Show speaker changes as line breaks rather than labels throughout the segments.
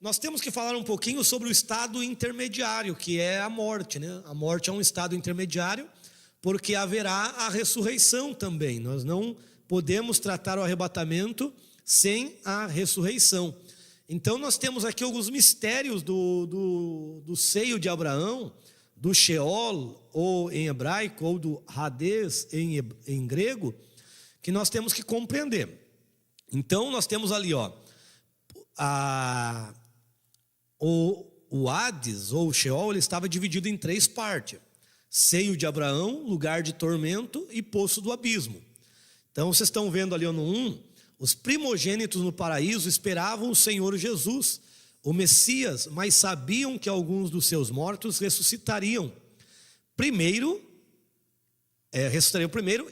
nós temos que falar um pouquinho sobre o estado intermediário, que é a morte, né? A morte é um estado intermediário, porque haverá a ressurreição também. Nós não podemos tratar o arrebatamento sem a ressurreição. Então nós temos aqui alguns mistérios do seio de Abraão, do Sheol, ou em hebraico, ou do Hades em grego, que nós temos que compreender. Então nós temos ali, o Hades, ou o Sheol, ele estava dividido em 3 partes: seio de Abraão, lugar de tormento e poço do abismo. Então vocês estão vendo ali no 1, os primogênitos no paraíso esperavam o Senhor Jesus, o Messias, mas sabiam que alguns dos seus mortos ressuscitariam primeiro.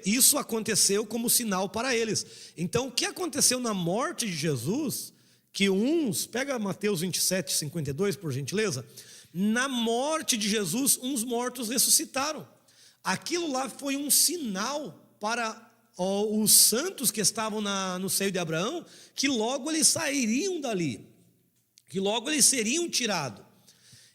Isso aconteceu como sinal para eles. Então o que aconteceu na morte de Jesus, que pega Mateus 27, 52 por gentileza, na morte de Jesus uns mortos ressuscitaram. Aquilo lá foi um sinal para os santos que estavam no seio de Abraão, que logo eles sairiam dali, que logo eles seriam tirados.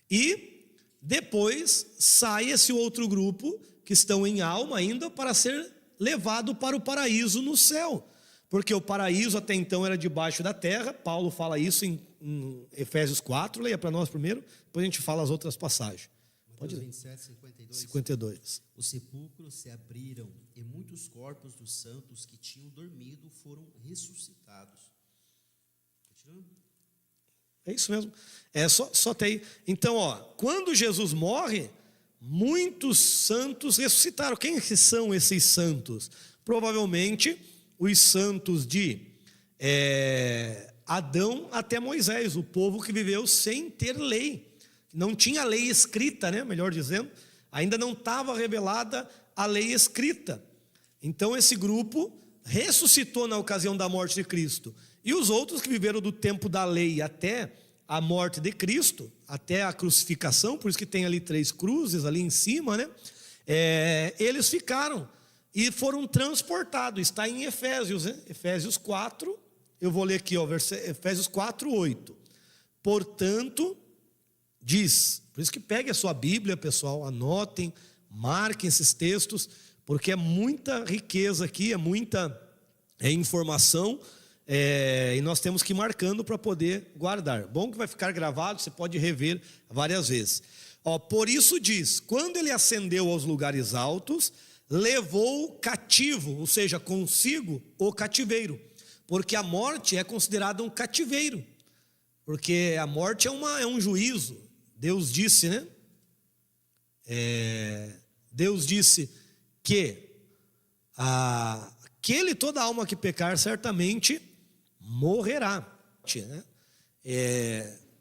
E depois sai esse outro grupo que estão em alma ainda para ser levado para o paraíso no céu, porque o paraíso até então era debaixo da terra. Paulo fala isso em Efésios 4, leia para nós primeiro, depois a gente fala as outras passagens. Pode ler.
27, 52.
52.
Os sepulcros se abriram e muitos corpos dos santos que tinham dormido foram ressuscitados. Continuando?
É isso mesmo. Só tem. Então, quando Jesus morre, muitos santos ressuscitaram. Quem são esses santos? Provavelmente os santos de Adão até Moisés, o povo que viveu sem ter lei. Não tinha lei escrita, né? Melhor dizendo, ainda não estava revelada a lei escrita. Então esse grupo ressuscitou na ocasião da morte de Cristo. E os outros que viveram do tempo da lei até a morte de Cristo, até a crucificação, por isso que tem ali 3 cruzes ali em cima, né? Eles ficaram e foram transportados. Está em Efésios, né? Efésios 4, eu vou ler aqui, Efésios 4, 8. Portanto, diz, por isso que pegue a sua Bíblia, pessoal, anotem, marquem esses textos, porque é muita riqueza aqui, é muita informação, e nós temos que ir marcando para poder guardar. Bom que vai ficar gravado, você pode rever várias vezes. Por isso diz, quando ele ascendeu aos lugares altos, levou cativo, ou seja, consigo o cativeiro, porque a morte é considerada um cativeiro, porque a morte é um juízo. Deus disse, né? Deus disse que toda alma que pecar certamente morrerá, né?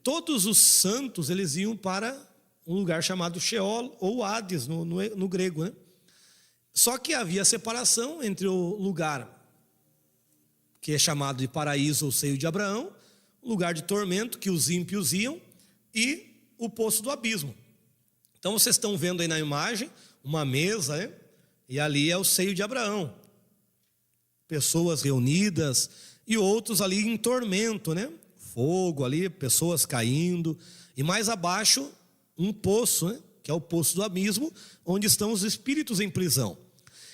Todos os santos eles iam para um lugar chamado Sheol ou Hades no grego, né? Só que havia separação entre o lugar que é chamado de paraíso ou seio de Abraão, o lugar de tormento que os ímpios iam, e o poço do abismo. Então vocês estão vendo aí na imagem uma mesa, né? E ali é o seio de Abraão, pessoas reunidas, e outros ali em tormento, né? Fogo ali, pessoas caindo, e mais abaixo um poço, né? Que é o poço do abismo, onde estão os espíritos em prisão.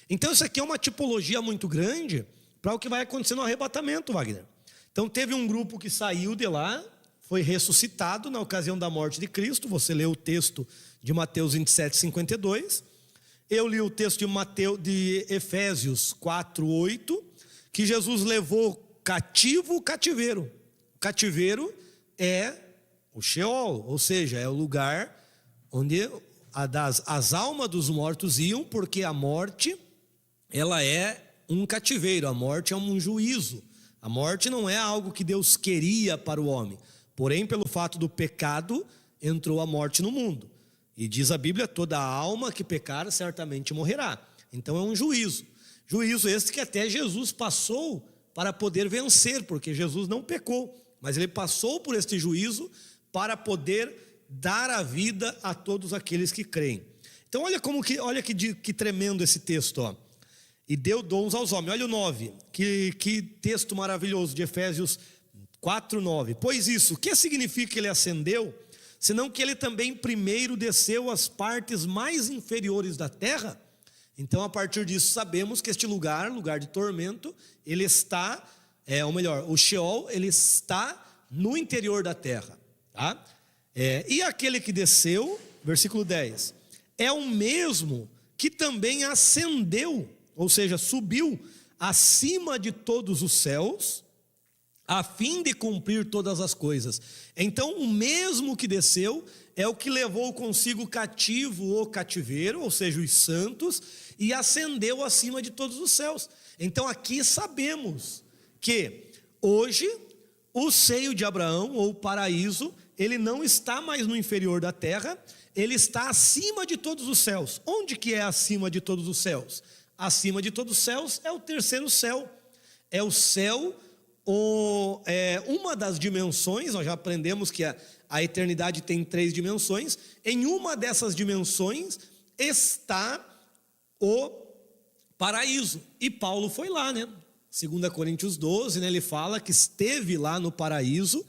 Então isso aqui é uma tipologia muito grande para o que vai acontecer no arrebatamento, Wagner. Então teve um grupo que saiu de lá, foi ressuscitado na ocasião da morte de Cristo. Você leu o texto de Mateus 27, 52. Eu li o texto de Efésios 4, 8, que Jesus levou cativo o cativeiro. O cativeiro é o Sheol, ou seja, é o lugar onde as almas dos mortos iam, porque a morte, ela é um cativeiro, a morte é um juízo. A morte não é algo que Deus queria para o homem. Porém, pelo fato do pecado, entrou a morte no mundo. E diz a Bíblia, toda alma que pecar certamente morrerá. Então é um juízo. Juízo esse que até Jesus passou para poder vencer, porque Jesus não pecou, mas ele passou por este juízo para poder dar a vida a todos aqueles que creem. Então olha que tremendo esse texto, E deu dons aos homens. Olha o 9, que texto maravilhoso de Efésios 4:9. Pois isso, o que significa que ele ascendeu? Senão que ele também primeiro desceu às partes mais inferiores da terra? Então, a partir disso, sabemos que este lugar de tormento, ele está, ou melhor, o Sheol, ele está no interior da terra. Tá? E aquele que desceu, versículo 10, é o mesmo que também ascendeu, ou seja, subiu acima de todos os céus, a fim de cumprir todas as coisas. Então, o mesmo que desceu é o que levou consigo cativo o cativeiro, ou seja, os santos, e ascendeu acima de todos os céus. Então, aqui sabemos que hoje o seio de Abraão, ou o paraíso, ele não está mais no inferior da terra, ele está acima de todos os céus. Onde que é acima de todos os céus? Acima de todos os céus é o terceiro céu, é o céu, uma das dimensões. Nós já aprendemos que a eternidade tem 3 dimensões. Em uma dessas dimensões está o paraíso, e Paulo foi lá, né? 2 Coríntios 12, né? Ele fala que esteve lá no paraíso.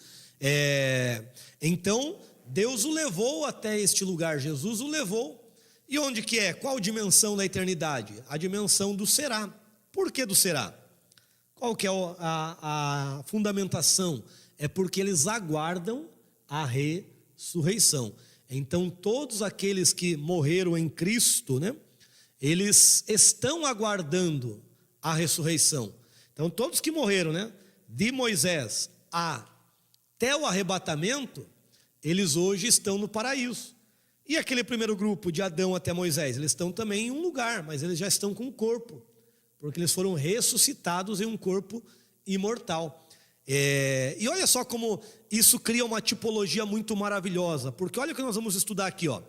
Então Deus o levou até este lugar, Jesus o levou. E onde que é? Qual dimensão da eternidade? A dimensão do será. Por que do será? Qual que é a fundamentação? É porque eles aguardam a ressurreição. Então todos aqueles que morreram em Cristo, né, eles estão aguardando a ressurreição. Então todos que morreram, né, de Moisés até o arrebatamento, eles hoje estão no paraíso. E aquele primeiro grupo de Adão até Moisés, eles estão também em um lugar, mas eles já estão com um corpo, porque eles foram ressuscitados em um corpo imortal. E olha só como isso cria uma tipologia muito maravilhosa, porque olha o que nós vamos estudar aqui, ó.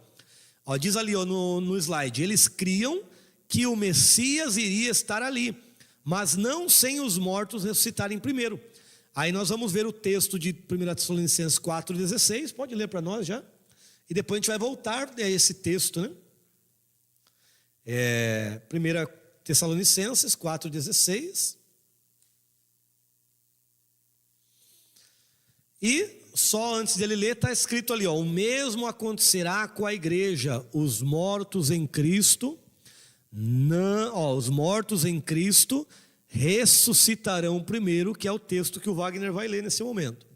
Diz ali, ó, no slide, eles criam que o Messias iria estar ali, mas não sem os mortos ressuscitarem primeiro. Aí nós vamos ver o texto de 1 Tessalonicenses 4,16, pode ler para nós já, e depois a gente vai voltar a esse texto, né? 1 Tessalonicenses 4,16. E só antes dele ler, está escrito ali, ó, o mesmo acontecerá com a igreja, os mortos em Cristo, os mortos em Cristo ressuscitarão primeiro, que é o texto que o Wagner vai ler nesse momento.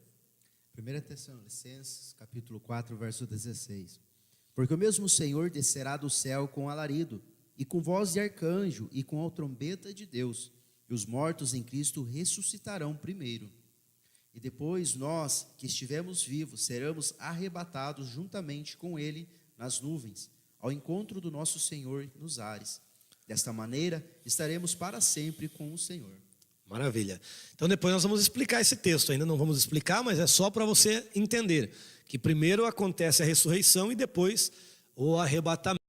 1 Tessalonicenses, capítulo 4, verso 16. Porque o mesmo Senhor descerá do céu com alarido, e com voz de arcanjo, e com a trombeta de Deus, e os mortos em Cristo ressuscitarão primeiro. E depois nós, que estivemos vivos, seremos arrebatados juntamente com ele nas nuvens, ao encontro do nosso Senhor nos ares. Desta maneira, estaremos para sempre com o Senhor.
Maravilha. Então depois nós vamos explicar esse texto, ainda não vamos explicar, mas é só para você entender que primeiro acontece a ressurreição e depois o arrebatamento.